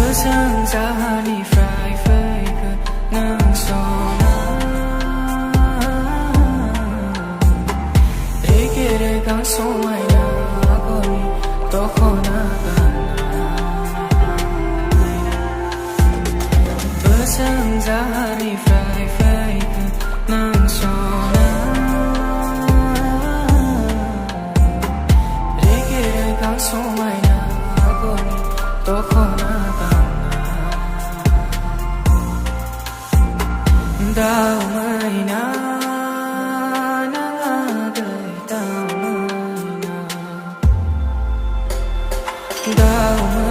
Zahani fry fake nang sona Rekere kang somai na agoni tokhona Bersang zahani fry fake nang sona Rekere kang somai na agoni tokhona Đau mai na na đời đau mai na đau mai